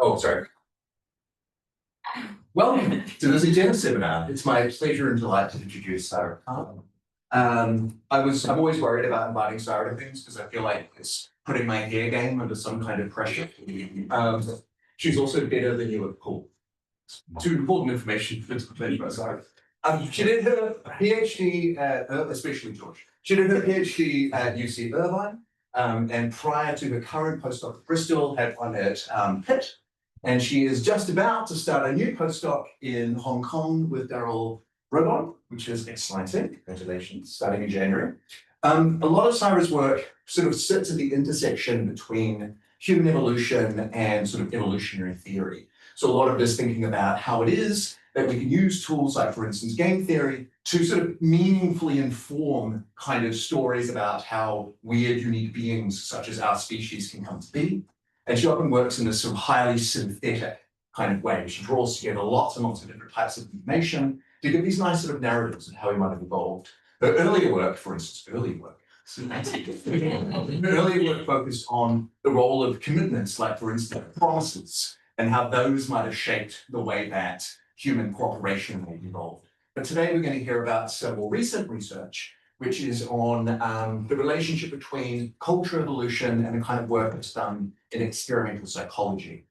Oh, sorry. Welcome to this Egenis seminar. It's my pleasure and delight to introduce Saira. I'm always worried about inviting Saira to things because I feel like it's putting my hair game under some kind of pressure. She's also better than you at pool. Too important information for pleasure, Saira. She did her PhD at, especially George. She did her PhD at UC Irvine, and prior to her current postdoc at Bristol, had one at Pitt. And she is just about to start a new postdoc in Hong Kong with Daryl Robon, which is exciting. Congratulations, starting in January. A lot of Saira's work sort of sits at the intersection between human evolution and sort of evolutionary theory. So a lot of it is thinking about how it is that we can use tools like, for instance, game theory to sort of meaningfully inform kind of stories about how weird, unique beings such as our species can come to be. And she often works in this sort of highly synthetic kind of way. She draws together lots and lots of different types of information to give these nice sort of narratives of how we might have evolved. Her earlier work, for instance, her earlier work focused on the role of commitments, like, for instance, promises, and how those might have shaped the way that human cooperation may evolve. But today we're going to hear about some more recent research, which is on the relationship between cultural evolution and the kind of work that's done in experimental psychology.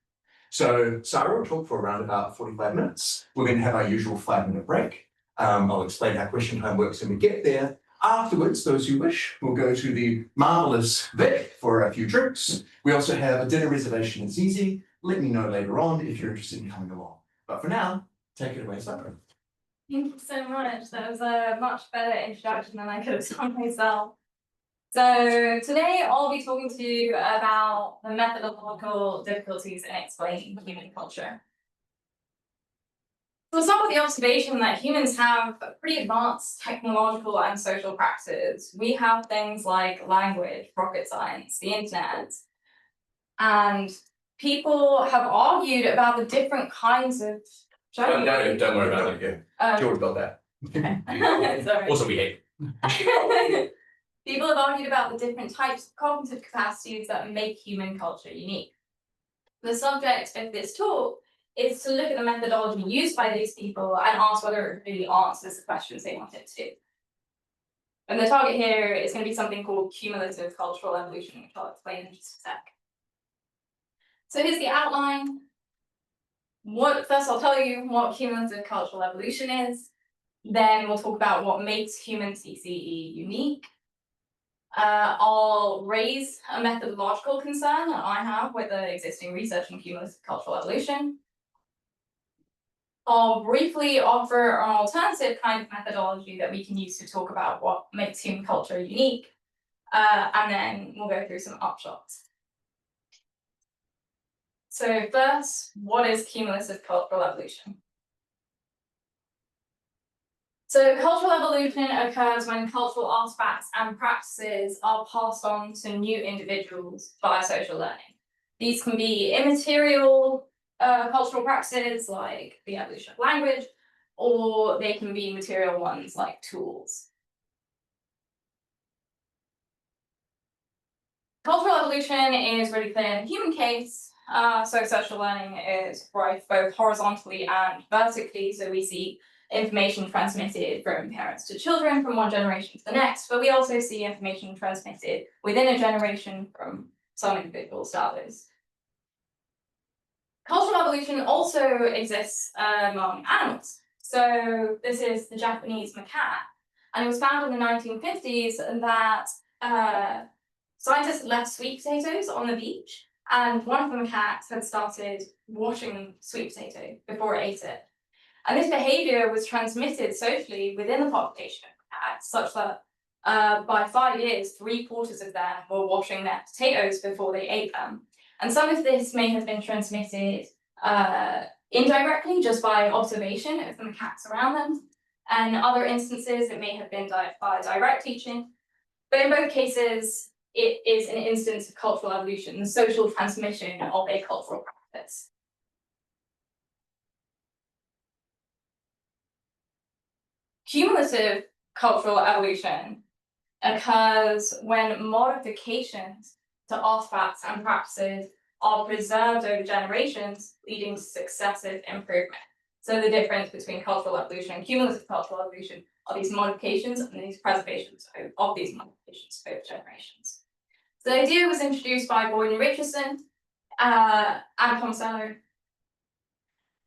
So Saira will talk for around about 45 minutes. We're going to have our usual 5-minute break. I'll explain how question time works when we get there. Afterwards, those who wish will go to the marvelous Vic for a few drinks. We also have a dinner reservation. It's easy. Let me know later on if you're interested in coming along. But for now, take it away, Saira. Thank you so much. That was a much better introduction than I could have done myself. So today I'll be talking to you about the methodological difficulties in explaining human culture. We'll start with the observation that humans have pretty advanced technological and social practices. We have things like language, rocket science, the internet, and people have argued about the different kinds of... Don't worry about it. Yeah. George got that. Sorry. Also, we hate. People have argued about the different types of cognitive capacities that make human culture unique. The subject of this talk is to look at the methodology used by these people and ask whether it really answers the questions they want it to. And the target here is going to be something called cumulative cultural evolution, which I'll explain in just a sec. So here's the outline. First, I'll tell you what cumulative cultural evolution is. Then we'll talk about what makes human CCE unique. I'll raise a methodological concern that I have with the existing research in cumulative cultural evolution. I'll briefly offer an alternative kind of methodology that we can use to talk about what makes human culture unique. And then we'll go through some upshots. So first, what is cumulative cultural evolution? So cultural evolution occurs when cultural artifacts and practices are passed on to new individuals via social learning. These can be immaterial cultural practices like the evolution of language, or they can be material ones like tools. Cultural evolution is really clear in the human case. So social learning is growth both horizontally and vertically. So we see information transmitted from parents to children from one generation to the next, but we also see information transmitted within a generation from some individuals to others. Cultural evolution also exists among animals. So this is the Japanese macaque, and it was found in the 1950s that scientists left sweet potatoes on the beach, and one of the macaques had started washing the sweet potato before it ate it. And this behavior was transmitted socially within the population of macaques, such that by 5 years, 3/4 of them were washing their potatoes before they ate them. And some of this may have been transmitted indirectly, just by observation of the macaques around them. And other instances, it may have been by direct teaching. But in both cases, it is an instance of cultural evolution, the social transmission of a cultural practice. Cumulative cultural evolution occurs when modifications to artifacts and practices are preserved over generations, leading to successive improvement. So the difference between cultural evolution and cumulative cultural evolution are these modifications and these preservations of these modifications over generations. So the idea was introduced by Boyd and Richardson and Tomasello.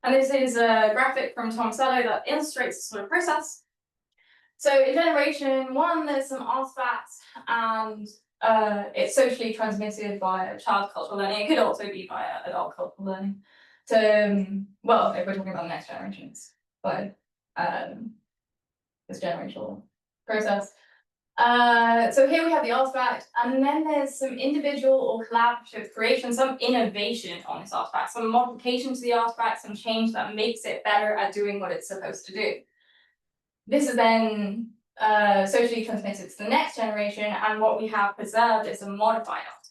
And this is a graphic from Tomasello that illustrates this sort of process. So in generation one, there's some artifacts, and it's socially transmitted via child cultural learning. It could also be via adult cultural learning. Well, if we're talking about the next generations, but this generational process. So here we have the artifact, and then there's some individual or collaborative creation, some innovation on this artifact, some modification to the artifact, some change that makes it better at doing what it's supposed to do. This is then socially transmitted to the next generation, and what we have preserved is a modified artifact.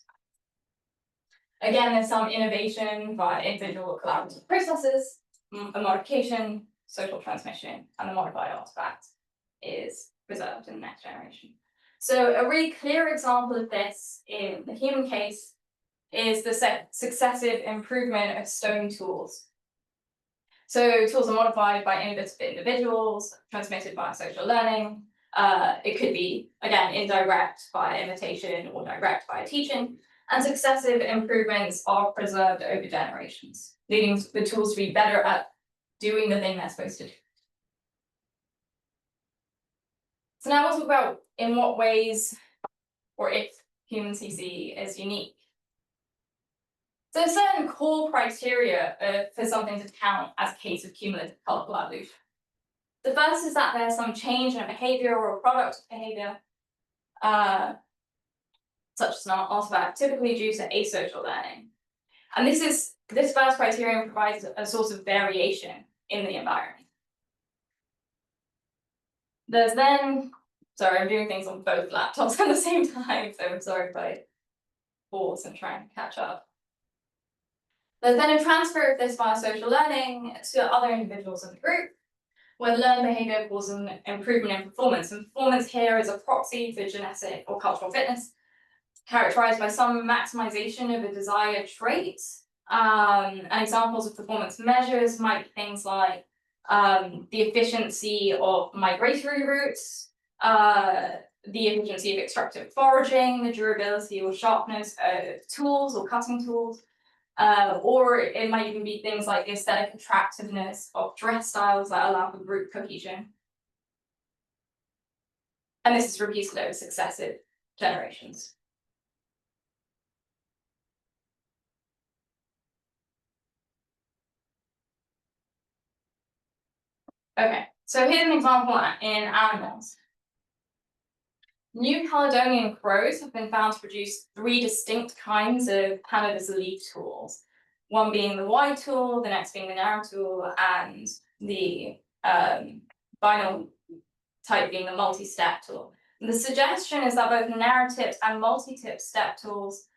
Again, there's some innovation via individual or collaborative processes, a modification, social transmission, and the modified artifact is preserved in the next generation. So a really clear example of this in the human case is the successive improvement of stone tools. So tools are modified by innovative individuals, transmitted by social learning. It could be, again, indirect by imitation or direct by teaching. And successive improvements are preserved over generations, leading the tools to be better at doing the thing they're supposed to do. So now we'll talk about in what ways, or if human CC is unique. So there's certain core criteria for something to count as a case of cumulative cultural evolution. The first is that there's some change in a behavior or a product of behavior, such as an artifact, typically due to asocial learning. And this first criterion provides a source of variation in the environment. There's then, sorry, I'm doing things on both laptops at the same time, so I'm sorry if I pause and try and catch up. There's then a transfer of this via social learning to other individuals in the group, where learned behavior causes an improvement in performance. And performance here is a proxy for genetic or cultural fitness, characterized by some maximization of a desired trait. And examples of performance measures might be things like the efficiency of migratory routes, the efficiency of extractive foraging, the durability or sharpness of tools or cutting tools, or it might even be things like the aesthetic attractiveness of dress styles that allow for group cohesion. And this is repeated over successive generations. Okay, so here's an example in animals. New Caledonian crows have been found to produce 3 distinct kinds of Canada's leaf tools. One being the wide tool, the next being the narrow tool, and the final type being the multi-step tool. And the suggestion is that both narrow tipped and multi-step tools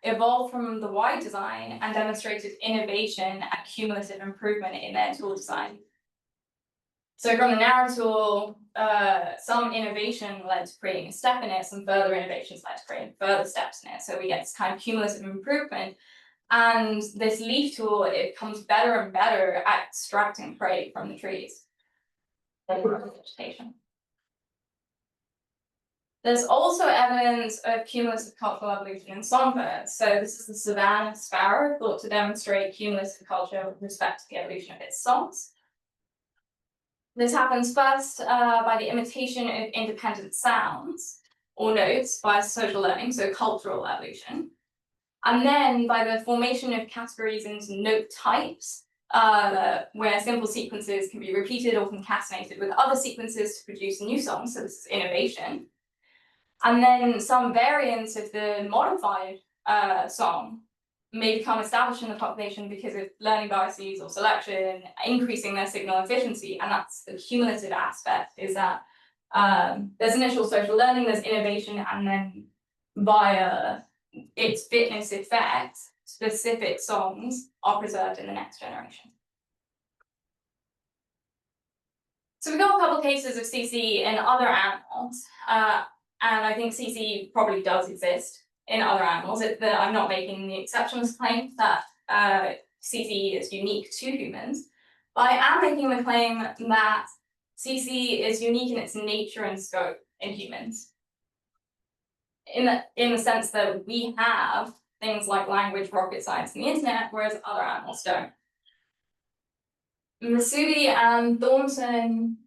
evolved from the wide design and demonstrated innovation and cumulative improvement in their tool design. So from the narrow tool, some innovation led to creating a step in it, some further innovations led to creating further steps in it. So we get this kind of cumulative improvement. And this leaf tool, it becomes better and better at extracting prey from the trees. Vegetation. There's also evidence of cumulative cultural evolution in songbirds. So this is the savanna sparrow, thought to demonstrate cumulative culture with respect to the evolution of its songs. This happens first by the imitation of independent sounds or notes by social learning, so cultural evolution. And then by the formation of categories into note types, where simple sequences can be repeated or concatenated with other sequences to produce new songs, so this is innovation. And then some variants of the modified song may become established in the population because of learning biases or selection, increasing their signal efficiency. And that's the cumulative aspect, is that there's initial social learning, there's innovation, and then via its fitness effect, specific songs are preserved in the next generation. So we've got a couple of cases of CC in other animals, and I think CC probably does exist in other animals. I'm not making the exceptionist claim that CCE is unique to humans, but I am making the claim that CCE is unique in its nature and scope in humans. In the sense that we have things like language, rocket science, and the internet, whereas other animals don't. Masubi and Thornton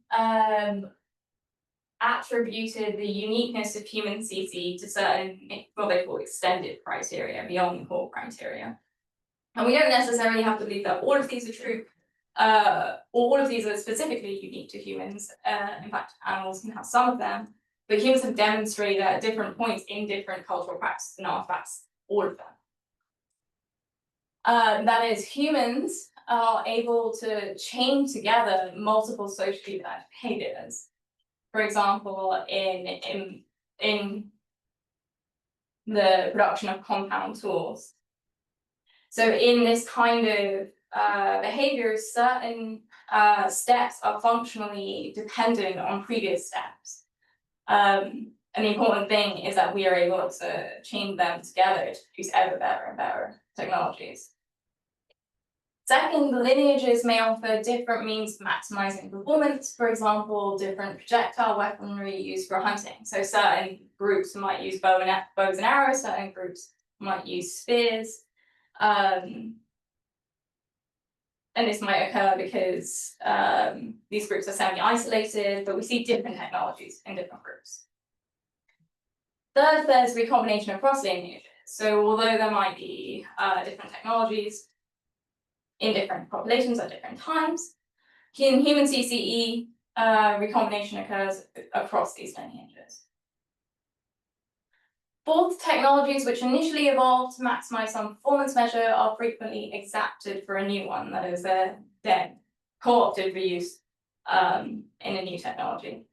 attributed the uniqueness of human CC to certain, what they call extended criteria, beyond the core criteria. And we don't necessarily have to believe that all of these are true, or all of these are specifically unique to humans. In fact, animals can have some of them, but humans have demonstrated at different points in different cultural practices and artifacts, all of them. That is, humans are able to chain together multiple socially defined behaviors. For example, in the production of compound tools. So in this kind of behavior, certain steps are functionally dependent on previous steps. And the important thing is that we are able to chain them together to produce ever better and better technologies. Second, the lineages may offer different means of maximizing performance. For example, different projectile weaponry used for hunting. So certain groups might use bows and arrows, certain groups might use spears. And this might occur because these groups are semi-isolated, but we see different technologies in different groups. Third, there's recombination across lineages. So although there might be different technologies in different populations at different times, in human CCE, recombination occurs across these lineages. Fourth, technologies which initially evolved to maximize some performance measure are frequently exacted for a new one, that is, they're then co-opted for use in a new technology.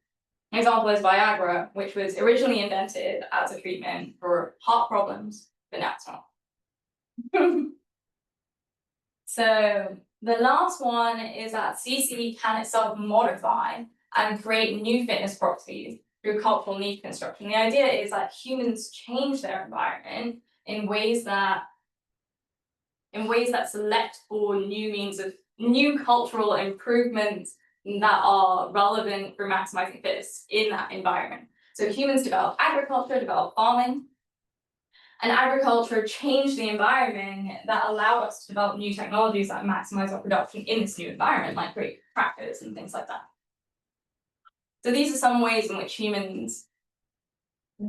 An example is Viagra, which was originally invented as a treatment for heart problems, but now it's not. So the last one is that CCE can itself modify and create new fitness properties through cultural need construction. The idea is that humans change their environment in ways that select for new cultural improvements that are relevant for maximizing fitness in that environment. So humans develop agriculture, develop farming, and agriculture changed the environment that allowed us to develop new technologies that maximize our production in this new environment, like great tractors and things like that. So these are some ways in which humans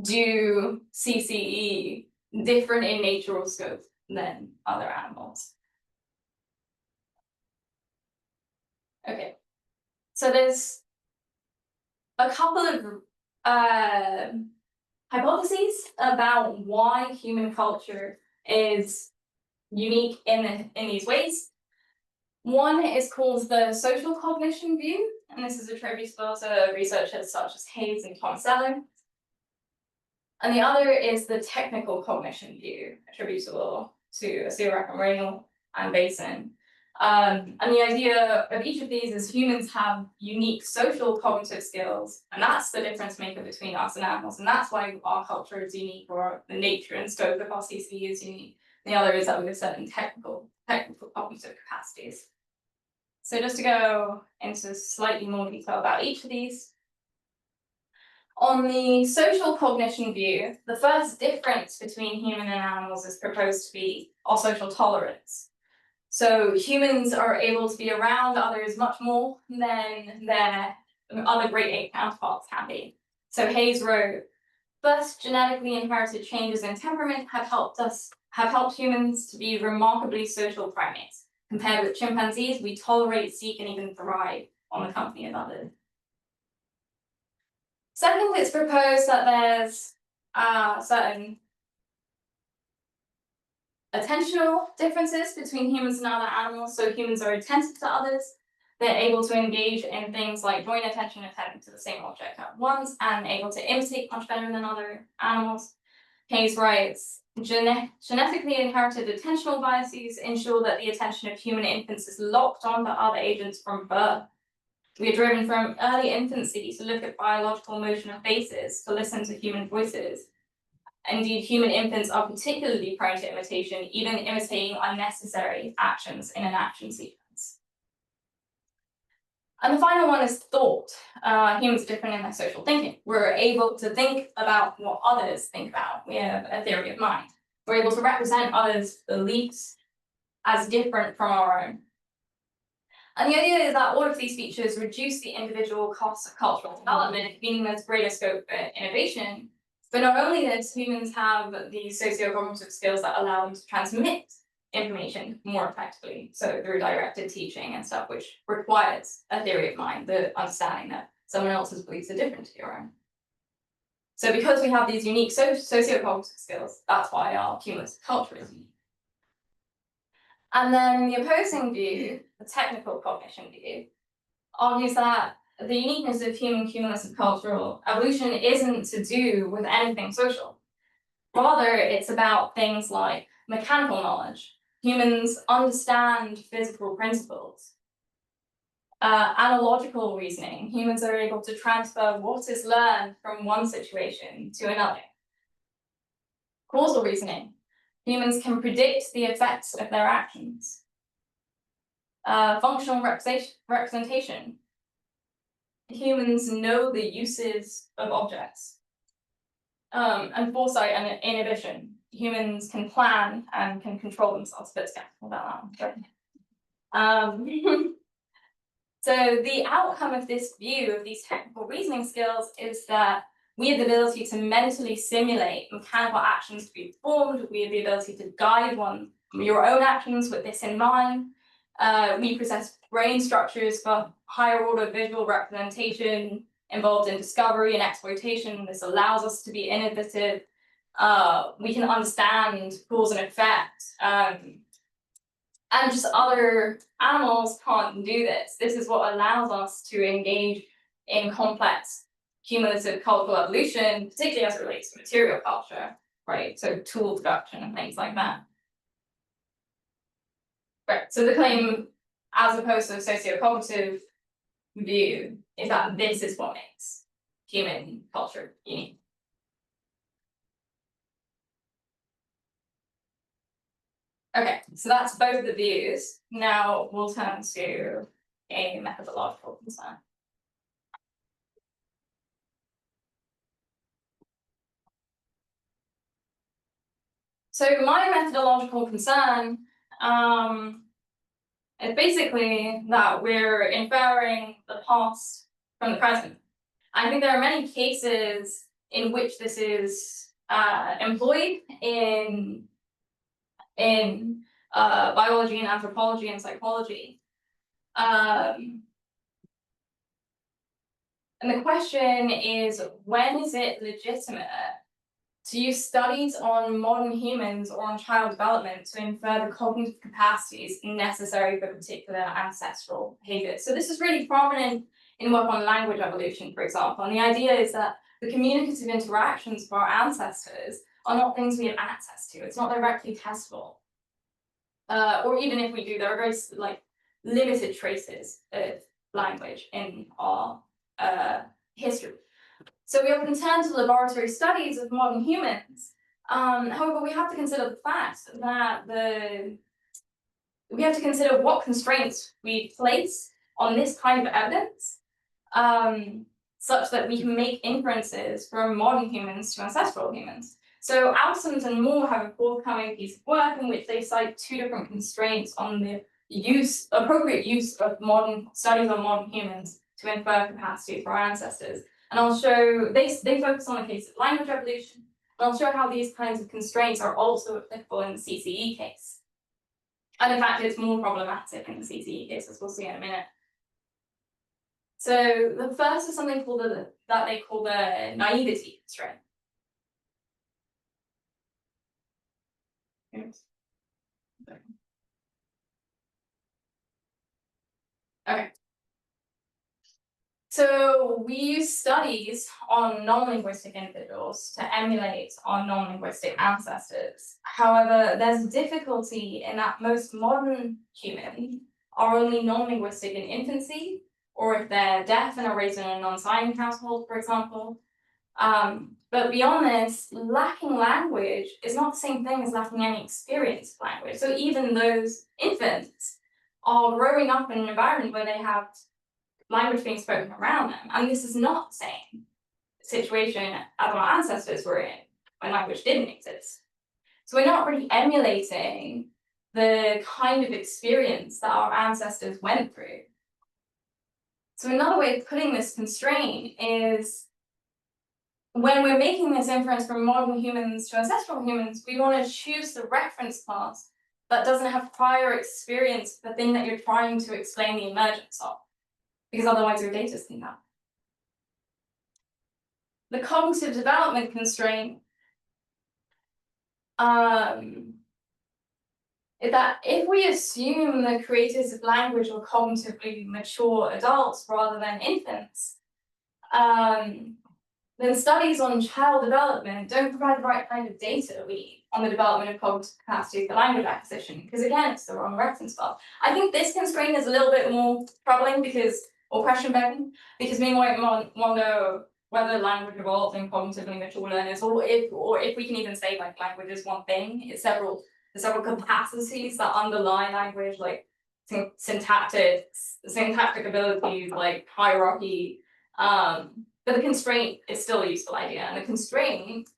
do CCE different in nature or scope than other animals. Okay, so there's a couple of hypotheses about why human culture is unique in these ways. One is called the social cognition view, and this is attributable to researchers such as Hayes and Tomasello. And the other is the technical cognition view, attributable to Saira and Reynolds and Basin. And the idea of each of these is humans have unique social cognitive skills, and that's the difference maker between us and animals, and that's why our culture is unique, or the nature and scope of our CCE is unique. The other is that we have certain technical cognitive capacities. So just to go into slightly more detail about each of these. On the social cognition view, the first difference between human and animals is proposed to be our social tolerance. So humans are able to be around others much more than their other great ape counterparts can be. So Hayes wrote, first, genetically inherited changes in temperament have helped humans to be remarkably social primates. Compared with chimpanzees, we tolerate, seek, and even thrive on the company of others. Second, it's proposed that there's certain attentional differences between humans and other animals. So humans are attentive to others. They're able to engage in things like joint attention, attending to the same object at once, and able to imitate much better than other animals. Hayes writes, genetically inherited attentional biases ensure that the attention of human infants is locked onto other agents from birth. We are driven from early infancy to look at biological motion of faces, to listen to human voices, Indeed, human infants are particularly prone to imitation, even imitating unnecessary actions in an action sequence. And the final one is thought. Humans are different in their social thinking. We're able to think about what others think about. We have a theory of mind. We're able to represent others' beliefs as different from our own. And the idea is that all of these features reduce the individual costs of cultural development, meaning there's greater scope for innovation. But not only this, humans have these socio-cognitive skills that allow them to transmit information more effectively. So through directed teaching and stuff, which requires a theory of mind, the understanding that someone else's beliefs are different to your own. So because we have these unique socio-cognitive skills, that's why our cumulative culture is unique. And then the opposing view, the technical cognition view, argues that the uniqueness of human cumulative cultural evolution isn't to do with anything social. Rather, it's about things like mechanical knowledge. Humans understand physical principles. Analogical reasoning. Humans are able to transfer what is learned from one situation to another. Causal reasoning. Humans can predict the effects of their actions. Functional representation. Humans know the uses of objects. And foresight and inhibition. Humans can plan and can control themselves. A bit skeptical about that one. So the outcome of this view of these technical reasoning skills is that we have the ability to mentally simulate mechanical actions to be performed. We have the ability to guide your own actions with this in mind. We possess brain structures for higher order visual representation involved in discovery and exploitation. This allows us to be innovative. We can understand cause and effect. And just other animals can't do this. This is what allows us to engage in complex cumulative cultural evolution, particularly as it relates to material culture, right? So tool production and things like that. Right, so the claim, as opposed to the socio-cognitive view, is that this is what makes human culture unique. Okay, so that's both the views. Now we'll turn to a methodological concern. So my methodological concern is basically that we're inferring the past from the present. I think there are many cases in which this is employed in biology and anthropology and psychology. And the question is, when is it legitimate to use studies on modern humans or on child development to infer the cognitive capacities necessary for particular ancestral behavior? So this is really prominent in work on language evolution, for example. And the idea is that the communicative interactions of our ancestors are not things we have access to. It's not directly testable. Or even if we do, there are very limited traces of language in our history. So we often turn to laboratory studies of modern humans. However, we have to consider the fact that we have to consider what constraints we place on this kind of evidence, such that we can make inferences from modern humans to ancestral humans. So Alsons and Moore have a forthcoming piece of work in which they cite two different constraints on the appropriate use of modern studies on modern humans to infer capacity for our ancestors. And I'll show, they focus on the case of language evolution, and I'll show how these kinds of constraints are also applicable in the CCE case. And in fact, it's more problematic in the CCE case, as we'll see in a minute. So the first is something called that they call the naivety constraint. Okay. So we use studies on non-linguistic individuals to emulate our non-linguistic ancestors. However, there's difficulty in that most modern humans are only non-linguistic in infancy, or if they're deaf and are raised in a non-signing household, for example. But beyond this, lacking language is not the same thing as lacking any experience of language. So even those infants are growing up in an environment where they have language being spoken around them. And this is not the same situation as our ancestors were in when language didn't exist. So we're not really emulating the kind of experience that our ancestors went through. So another way of putting this constraint is when we're making this inference from modern humans to ancestral humans, we want to choose the reference class that doesn't have prior experience of the thing that you're trying to explain the emergence of, because otherwise your data's invalid. The cognitive development constraint is that if we assume the creators of language are cognitively mature adults rather than infants, then studies on child development don't provide the right kind of data we need on the development of cognitive capacity for language acquisition, because again, it's the wrong reference class. I think this constraint is a little bit more troubling or question begging, because we might want to know whether language evolved in cognitively mature learners, or if we can even say like language is one thing. There's several capacities that underlie language, like syntactic abilities, like hierarchy. But the constraint is still a useful idea. And the constraint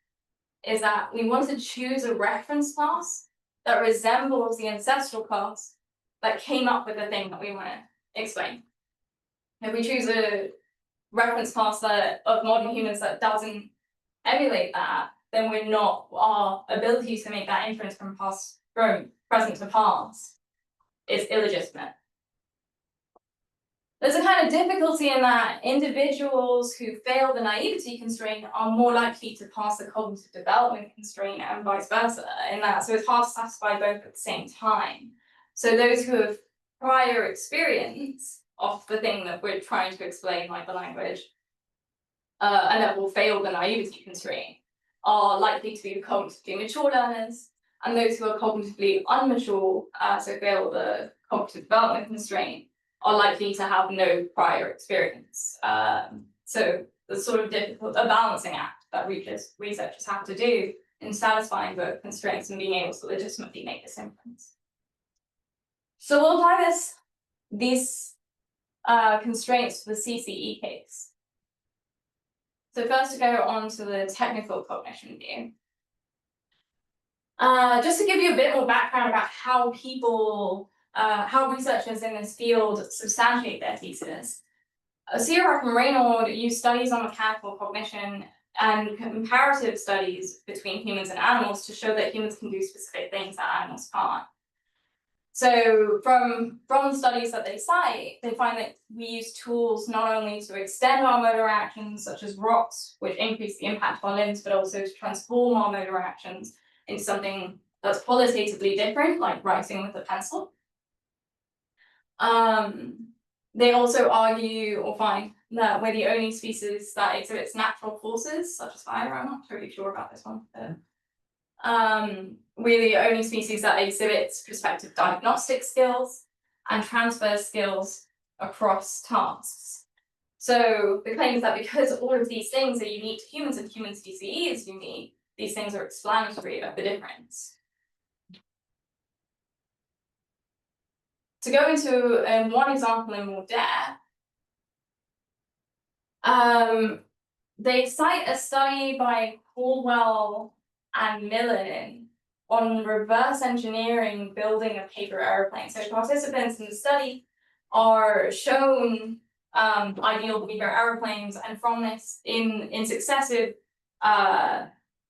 is that we want to choose a reference class that resembles the ancestral class that came up with the thing that we want to explain. If we choose a reference class of modern humans that doesn't emulate that, then our ability to make that inference from present to past is illegitimate. There's a kind of difficulty in that individuals who fail the naivety constraint are more likely to pass the cognitive development constraint and vice versa in that. So it's hard to satisfy both at the same time. So those who have prior experience of the thing that we're trying to explain, like the language, and that will fail the naivety constraint, are likely to be the cognitively mature learners, and those who are cognitively unmature, so fail the cognitive development constraint, are likely to have no prior experience. So the sort of difficult, a balancing act that researchers have to do in satisfying both constraints and being able to legitimately make this inference. So we'll apply these constraints to the CCE case. So first to go on to the technical cognition view. Just to give you a bit more background about how researchers in this field substantiate their thesis. Saira and Reynolds used studies on mechanical cognition and comparative studies between humans and animals to show that humans can do specific things that animals can't. So from the studies that they cite, they find that we use tools not only to extend our motor actions, such as rocks, which increase the impact of our limbs, but also to transform our motor actions into something that's qualitatively different, like writing with a pencil. They also argue or find that we're the only species that exhibits natural forces, such as fire. I'm not totally sure about this one. We're the only species that exhibits prospective diagnostic skills and transfer skills across tasks. So the claim is that because all of these things are unique to humans and humans' DCE is unique, these things are explanatory of the difference. To go into one example in more depth, they cite a study by Caldwell and Millen on reverse engineering building a paper airplane. So participants in the study are shown ideal paper airplanes, and from this in successive,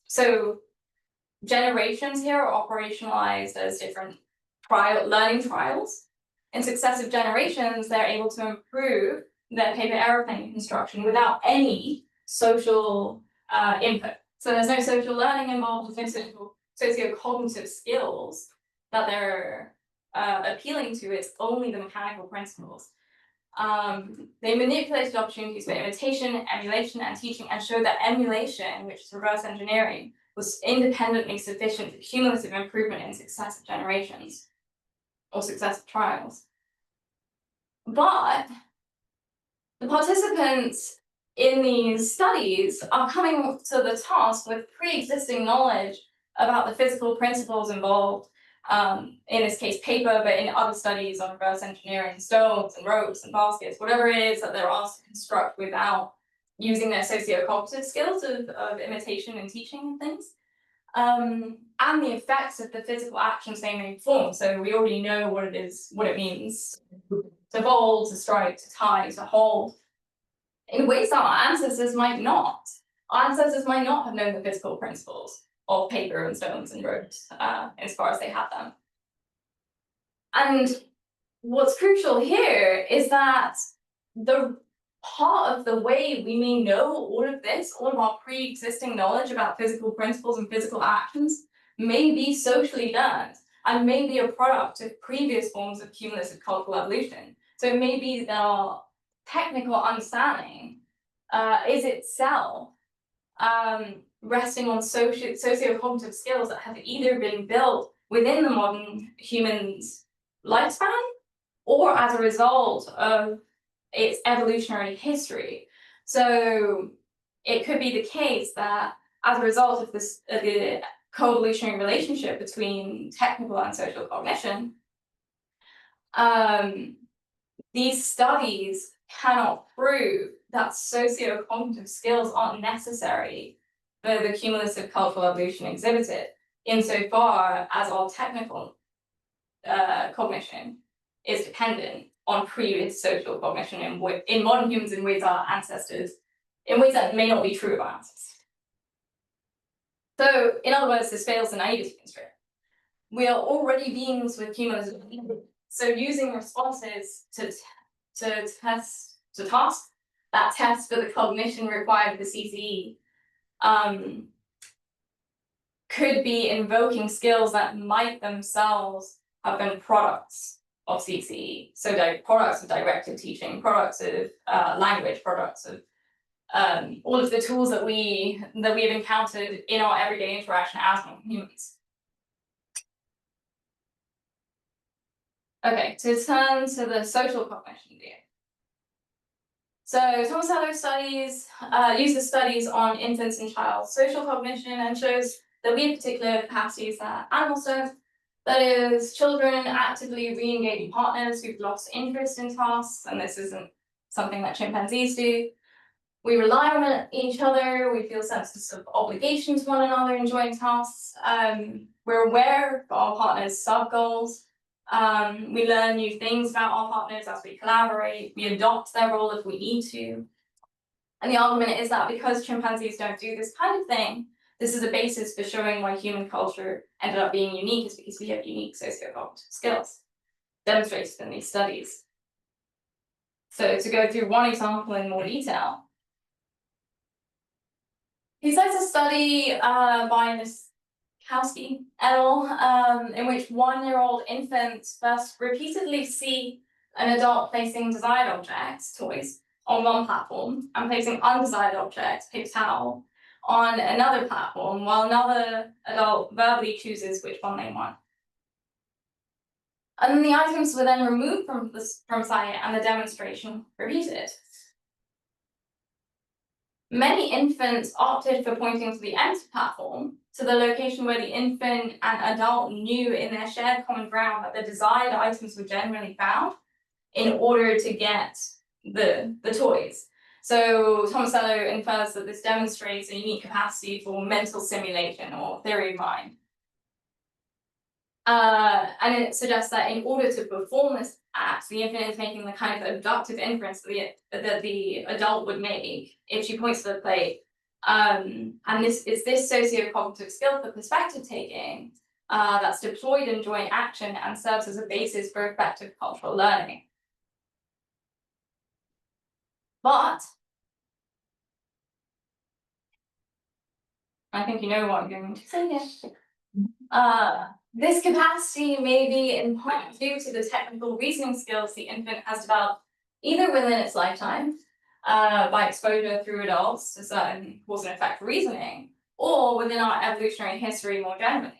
so generations here are operationalized as different learning trials. In successive generations, they're able to improve their paper airplane construction without any social input. So there's no social learning involved, there's no socio-cognitive skills that they're appealing to. It's only the mechanical principles. They manipulated opportunities for imitation, emulation, and teaching, and showed that emulation, which is reverse engineering, was independently sufficient for cumulative improvement in successive generations or successive trials. But the participants in these studies are coming to the task with pre-existing knowledge about the physical principles involved, in this case paper, but in other studies on reverse engineering stones and ropes and baskets, whatever it is that they're asked to construct without using their socio-cognitive skills of imitation and teaching and things. And the effects of the physical actions they may perform. So we already know what it means to fold, to strike, to tie, to hold, in ways that our ancestors might not. Our ancestors might not have known the physical principles of paper and stones and ropes as far as they had them. And what's crucial here is that the part of the way we may know all of this, all of our pre-existing knowledge about physical principles and physical actions, may be socially learned and may be a product of previous forms of cumulative cultural evolution. So it may be that our technical understanding is itself resting on socio-cognitive skills that have either been built within the modern human's lifespan or as a result of its evolutionary history. So it could be the case that as a result of this, the co-evolutionary relationship between technical and social cognition, these studies cannot prove that socio-cognitive skills aren't necessary for the cumulative cultural evolution exhibited, insofar as our technical cognition is dependent on previous social cognition in modern humans in ways our ancestors, in ways that may not be true of our ancestors. So, in other words, this fails the naivety constraint. We are already beings with cumulative. So, using responses to task that test for the cognition required for CCE could be invoking skills that might themselves have been products of CCE. So products of directed teaching, products of language, products of all of the tools that we have encountered in our everyday interaction as humans. Okay, to turn to the social cognition view. So Tomasello studies uses studies on infants and child social cognition and shows that we have particular capacities that animals don't. That is, children actively re-engage partners who've lost interest in tasks, and this isn't something that chimpanzees do. We rely on each other, we feel senses of obligation to one another in joint tasks. We're aware of our partner's sub-goals. We learn new things about our partners as we collaborate. We adopt their role if we need to. And the argument is that because chimpanzees don't do this kind of thing, this is a basis for showing why human culture ended up being unique, is because we have unique socio-cognitive skills demonstrated in these studies. So to go through one example in more detail, he cites a study by Miskowski et al., in which 1-year-old infants first repeatedly see an adult placing desired objects, toys, on one platform and placing undesired objects, paper towel, on another platform, while another adult verbally chooses which one they want. And then the items were then removed from sight and the demonstration repeated. Many infants opted for pointing to the empty platform, to the location where the infant and adult knew in their shared common ground that the desired items were generally found, in order to get the toys. So Tomasello infers that this demonstrates a unique capacity for mental simulation or theory of mind. And it suggests that in order to perform this act, the infant is making the kind of abductive inference that the adult would make if she points to the plate. And this socio-cognitive skill for perspective taking that's deployed in joint action and serves as a basis for effective cultural learning. But I think you know what I'm going to say here. This capacity may be in part due to the technical reasoning skills the infant has developed either within its lifetime, by exposure through adults to certain cause and effect reasoning, or within our evolutionary history more generally.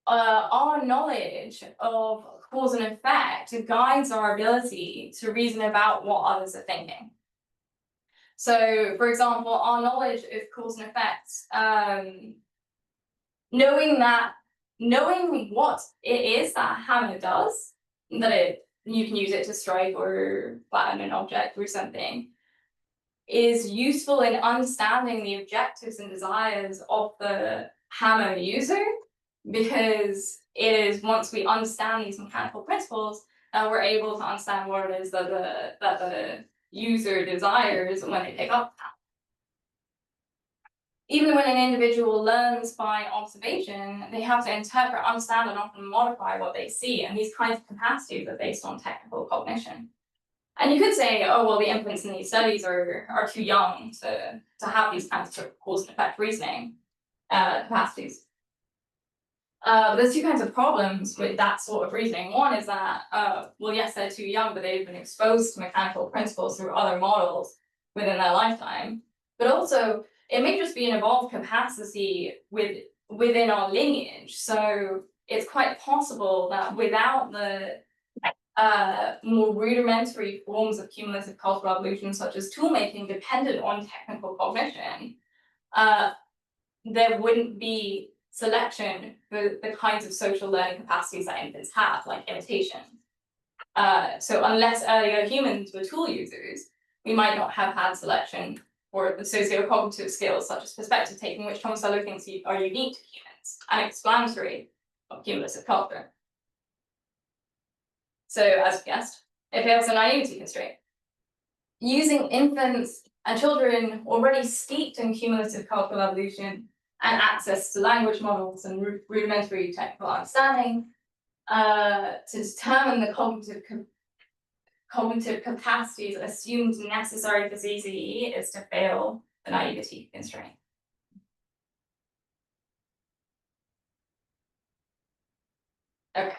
Our knowledge of cause and effect guides our ability to reason about what others are thinking. So, for example, our knowledge of cause and effect, knowing what it is that a hammer does, that you can use it to strike or flatten an object or something, is useful in understanding the objectives and desires of the hammer user, because it is once we understand these mechanical principles, we're able to understand what it is that the user desires when they pick up the hammer. Even when an individual learns by observation, they have to interpret, understand, and often modify what they see, and these kinds of capacities are based on technical cognition. And you could say, oh, well, the infants in these studies are too young to have these kinds of cause and effect reasoning capacities. There's two kinds of problems with that sort of reasoning. One is that, well, yes, they're too young, but they've been exposed to mechanical principles through other models within their lifetime. But also, it may just be an evolved capacity within our lineage. So it's quite possible that without the more rudimentary forms of cumulative cultural evolution, such as tool making, dependent on technical cognition, there wouldn't be selection for the kinds of social learning capacities that infants have, like imitation. So unless earlier humans were tool users, we might not have had selection for the socio-cognitive skills, such as perspective taking, which Thomas Salo thinks are unique to humans and explanatory of cumulative culture. So, as we guessed, it fails the naivety constraint. Using infants and children already steeped in cumulative cultural evolution and access to language models and rudimentary technical understanding to determine the cognitive capacities assumed necessary for CCE is to fail the naivety constraint. Okay.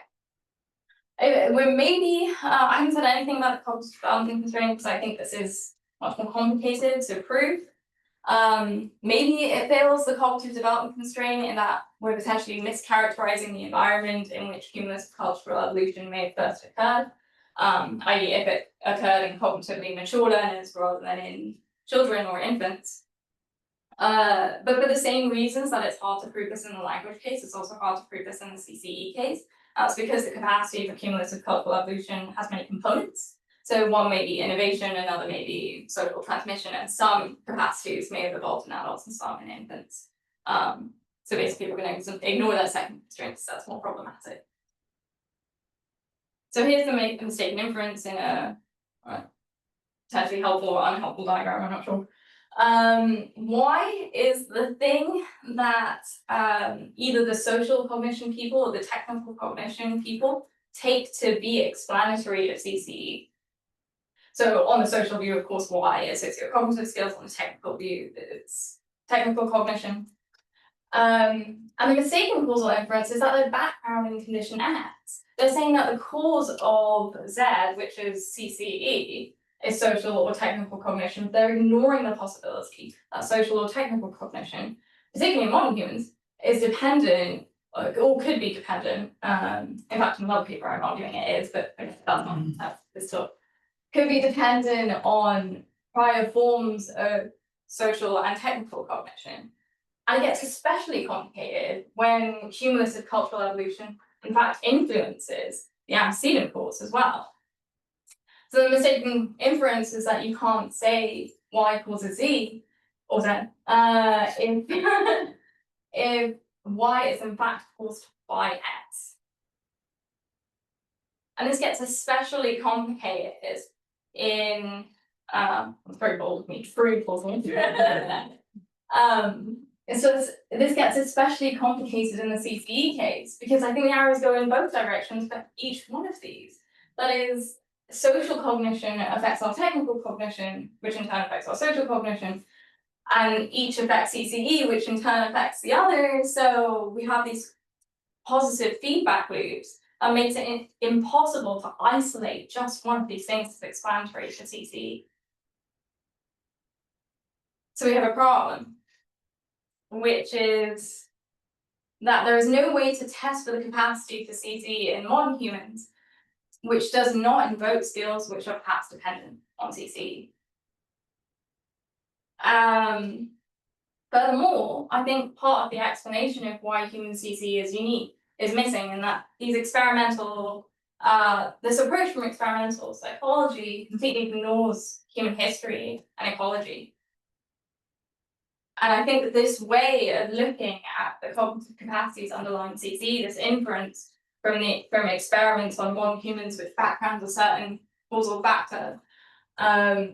We're maybe, I haven't said anything about the cognitive development constraint because I think this is much more complicated to prove. Maybe it fails the cognitive development constraint in that we're potentially mischaracterizing the environment in which cumulative cultural evolution may have first occurred, i.e. if it occurred in cognitively mature learners rather than in children or infants. But for the same reasons that it's hard to prove this in the language case, it's also hard to prove this in the CCE case. That's because the capacity for cumulative cultural evolution has many components. So one may be innovation, another may be social transmission, and some capacities may have evolved in adults and some in infants. So basically, we're going to ignore that second constraint because that's more problematic. So here's the mistaken inference in a potentially helpful or unhelpful diagram, I'm not sure. Why is the thing that either the social cognition people or the technical cognition people take to be explanatory of CCE? So on the social view, of course, Y is socio-cognitive skills. On the technical view, it's technical cognition. And the mistaken causal inference is that the background in condition X. They're saying that the cause of Z, which is CCE, is social or technical cognition. They're ignoring the possibility that social or technical cognition, particularly in modern humans, is dependent or could be dependent. In fact, in another paper I'm arguing it is, but that's not this talk. Could be dependent on prior forms of social and technical cognition. And it gets especially complicated when cumulative cultural evolution, in fact, influences the antecedent cause as well. So the mistaken inference is that you can't say Y causes Z or Z if Y is in fact caused by X. And this gets especially complicated in, it's very bold of me to prove so this gets especially complicated in the CCE case because I think the arrows go in both directions for each one of these. That is, social cognition affects our technical cognition, which in turn affects our social cognition, and each affects CCE, which in turn affects the other. So we have these positive feedback loops that makes it impossible to isolate just one of these things as explanatory for CCE. So we have a problem, which is that there is no way to test for the capacity for CCE in modern humans which does not invoke skills which are perhaps dependent on CC. Furthermore, I think part of the explanation of why human CC is unique is missing, in that these experimental, this approach from experimental psychology completely ignores human history and ecology. And I think that this way of looking at the cognitive capacities underlying CC, this inference from experiments on modern humans with backgrounds of certain causal factor,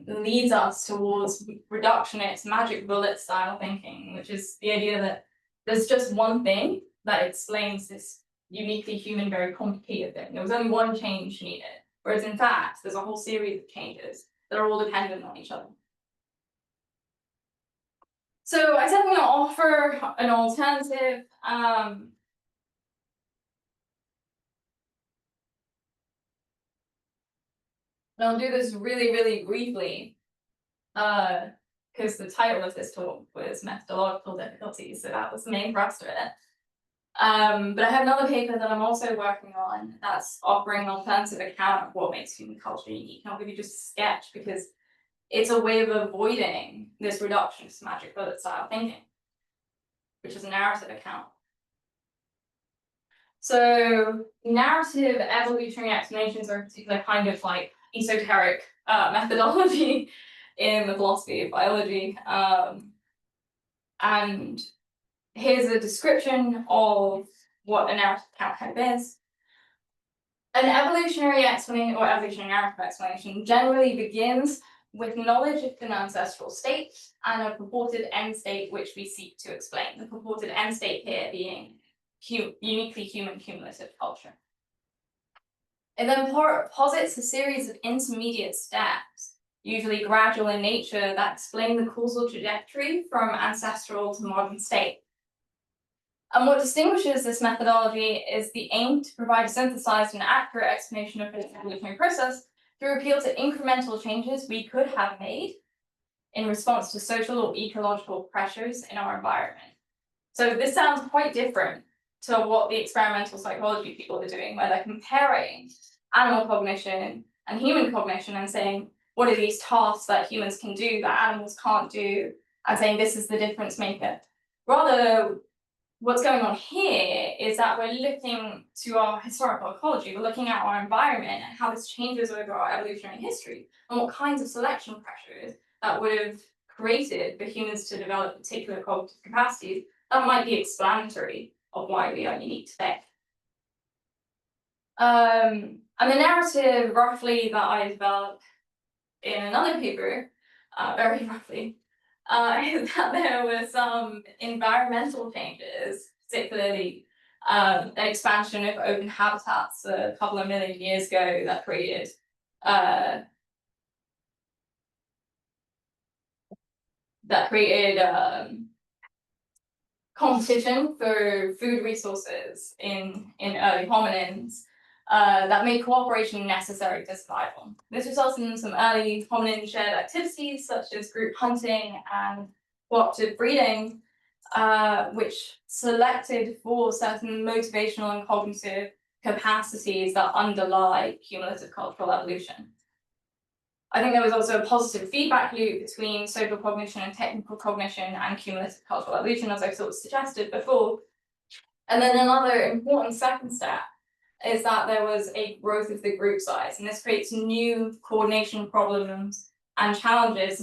leads us towards reductionist magic bullet style thinking, which is the idea that there's just one thing that explains this uniquely human, very complicated thing. There was only one change needed, whereas in fact, there's a whole series of changes that are all dependent on each other. So I said I'm going to offer an alternative. And I'll do this really, really briefly, because the title of this talk was Methodological Difficulties, so that was the main thrust of it. But I have another paper that I'm also working on that's offering an alternative account of what makes human culture unique. And I'll give you just a sketch, because it's a way of avoiding this reductionist magic bullet style thinking, which is a narrative account. So narrative evolutionary explanations are a particular kind of like esoteric methodology in the philosophy of biology. And here's a description of what a narrative account kind of is. An evolutionary explanation or evolutionary narrative explanation generally begins with knowledge of an ancestral state and a purported end state which we seek to explain. The purported end state here being uniquely human cumulative culture. It then posits a series of intermediate steps, usually gradual in nature, that explain the causal trajectory from ancestral to modern state. And what distinguishes this methodology is the aim to provide a synthesized and accurate explanation of the evolutionary process through appeal to incremental changes we could have made in response to social or ecological pressures in our environment. So this sounds quite different to what the experimental psychology people are doing, where they're comparing animal cognition and human cognition and saying, what are these tasks that humans can do that animals can't do, and saying this is the difference maker. Rather, what's going on here is that we're looking to our historical ecology, we're looking at our environment and how this changes over our evolutionary history, and what kinds of selection pressures that would have created for humans to develop particular cognitive capacities that might be explanatory of why we are unique today. And the narrative, roughly, that I developed in another paper, very roughly, is that there were some environmental changes, particularly an expansion of open habitats a couple of million years ago that created competition for food resources in early hominins that made cooperation necessary to survival. This resulted in some early hominin shared activities such as group hunting and cooperative breeding, which selected for certain motivational and cognitive capacities that underlie cumulative cultural evolution. I think there was also a positive feedback loop between social cognition and technical cognition and cumulative cultural evolution, as I sort of suggested before. And then another important second step is that there was a growth of the group size, and this creates new coordination problems and challenges.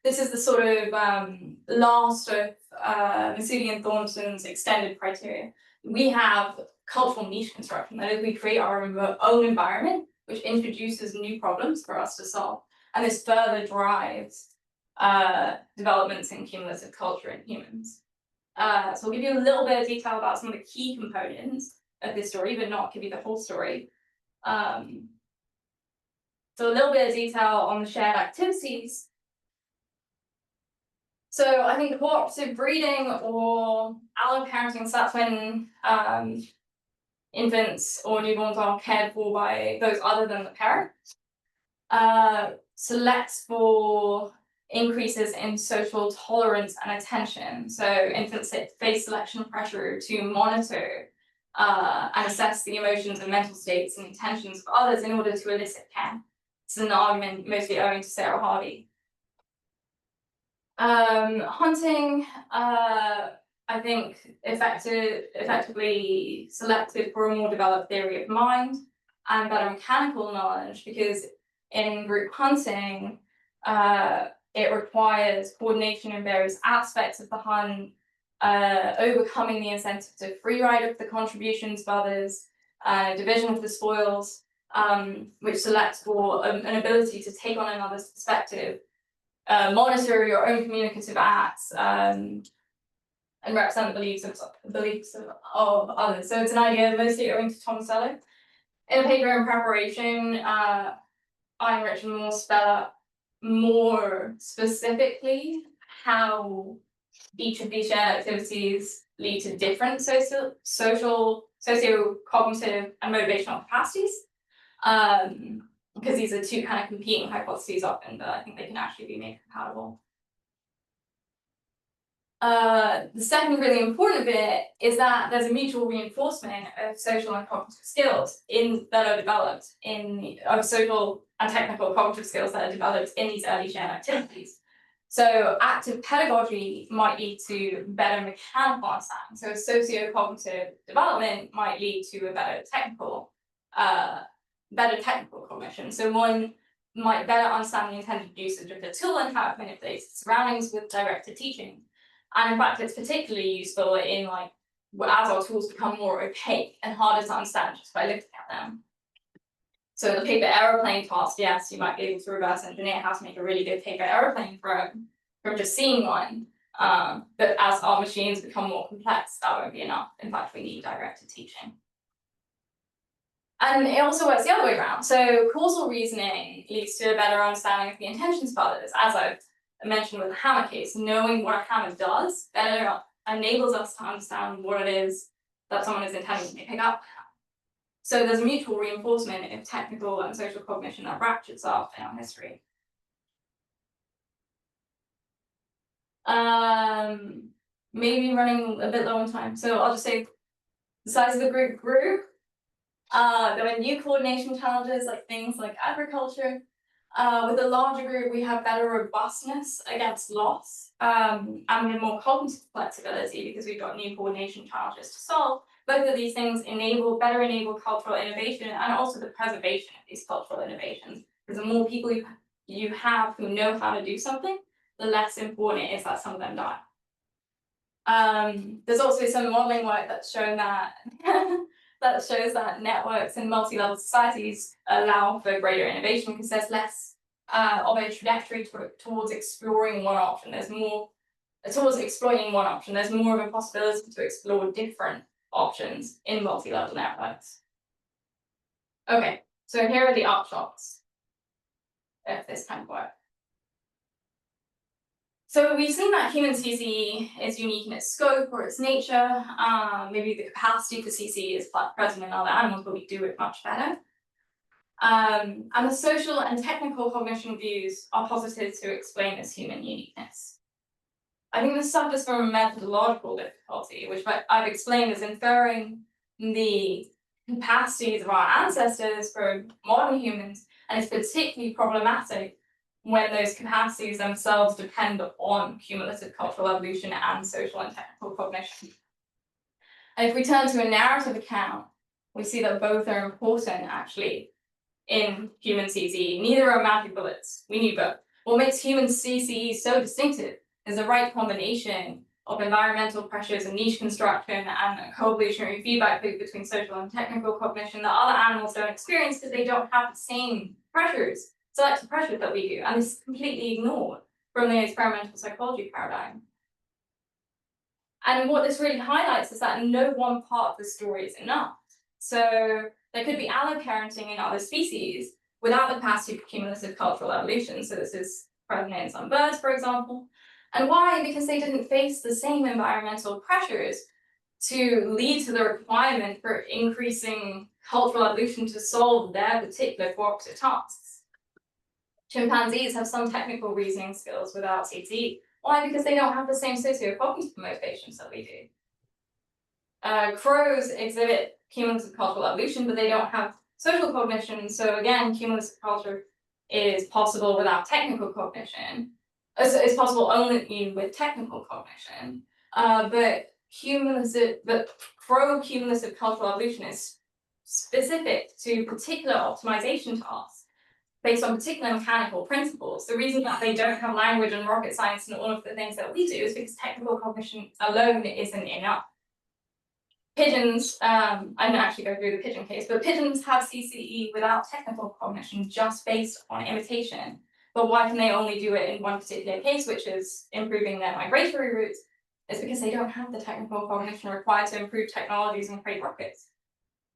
This is the sort of last of Masudi and Thornton's extended criteria. We have cultural niche construction, that is, we create our own environment, which introduces new problems for us to solve. And this further drives developments in cumulative culture in humans. So I'll give you a little bit of detail about some of the key components of this story, but not give you the whole story. So a little bit of detail on the shared activities. So I think cooperative breeding or alloparenting, so that's when infants or newborns are cared for by those other than the parent, selects for increases in social tolerance and attention. So infants face selection pressure to monitor and assess the emotions and mental states and intentions of others in order to elicit care. This is an argument mostly owing to Sarah Harvey. Hunting, I think, effectively selected for a more developed theory of mind and better mechanical knowledge, because in group hunting, it requires coordination in various aspects of the hunt, overcoming the incentive to free ride of the contributions of others, division of the spoils, which selects for an ability to take on another's perspective, monitor your own communicative acts, and represent the beliefs of others. So it's an idea mostly owing to Tom Selleck. In a paper in preparation, Heinrich and Moore spell out more specifically how each of these shared activities lead to different social, socio-cognitive, and motivational capacities. Because these are two kind of competing hypotheses often, but I think they can actually be made compatible. The second really important bit is that there's a mutual reinforcement of social and cognitive skills that are developed of social and technical cognitive skills that are developed in these early shared activities. So active pedagogy might lead to better mechanical understanding. So socio-cognitive development might lead to a better technical cognition. So one might better understand the intended usage of the tool and how it manipulates its surroundings with directed teaching. And in fact, it's particularly useful in as our tools become more opaque and harder to understand just by looking at them. So the paper aeroplane task, yes, you might be able to reverse engineer how to make a really good paper aeroplane from just seeing one. But as our machines become more complex, that won't be enough. In fact, we need directed teaching. And it also works the other way around. So causal reasoning leads to a better understanding of the intentions of others. As I've mentioned with the hammer case, knowing what a hammer does better enables us to understand what it is that someone is intending to pick up. So there's a mutual reinforcement of technical and social cognition that ratchets up in our history. Maybe running a bit low on time, so I'll just say the size of the group grew. There were new coordination challenges, like things like agriculture. With a larger group, we have better robustness against loss, and we have more cognitive flexibility because we've got new coordination challenges to solve. Both of these things better enable cultural innovation and also the preservation of these cultural innovations. Because the more people you have who know how to do something, the less important it is that some of them die. There's also some modeling work that's shown that that shows that networks and multi-level societies allow for greater innovation because there's less of a trajectory towards exploring one option. There's more towards exploiting one option. There's more of a possibility to explore different options in multi-level networks. Okay, so here are the upshots of this kind of work. So we've seen that human CC is unique in its scope or its nature. Maybe the capacity for CC is present in other animals, but we do it much better. And the social and technical cognition views are posited to explain this human uniqueness. I think this suffers from a methodological difficulty, which I've explained as inferring the capacities of our ancestors for modern humans, and it's particularly problematic when those capacities themselves depend on cumulative cultural evolution and social and technical cognition. And if we turn to a narrative account, we see that both are important actually in human CCE. Neither are magic bullets. We need both. What makes human CCE so distinctive is the right combination of environmental pressures and niche construction and a co-evolutionary feedback loop between social and technical cognition that other animals don't experience because they don't have the same pressures, selective pressures that we do, and this is completely ignored from the experimental psychology paradigm. And what this really highlights is that no one part of the story is enough. So there could be alloparenting in other species without the capacity for cumulative cultural evolution. So this is present in some birds, for example. And why? Because they didn't face the same environmental pressures to lead to the requirement for increasing cultural evolution to solve their particular cooperative tasks. Chimpanzees have some technical reasoning skills without CT. Why? Because they don't have the same socio-cognitive motivations that we do. Crows exhibit cumulative cultural evolution, but they don't have social cognition. So again, cumulative culture is possible without technical cognition. It's possible only with technical cognition. But crow cumulative cultural evolution is specific to particular optimization tasks based on particular mechanical principles. The reason that they don't have language and rocket science and all of the things that we do is because technical cognition alone isn't enough. Pigeons, I'm gonna actually go through the pigeon case, but pigeons have CCE without technical cognition just based on imitation. But why can they only do it in one particular case, which is improving their migratory routes? It's because they don't have the technical cognition required to improve technologies and create rockets.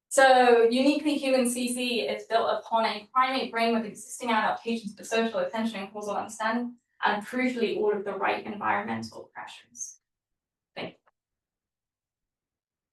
So uniquely human CC is built upon a primate brain with existing adaptations for social attention and causal understanding, and crucially all of the right environmental pressures.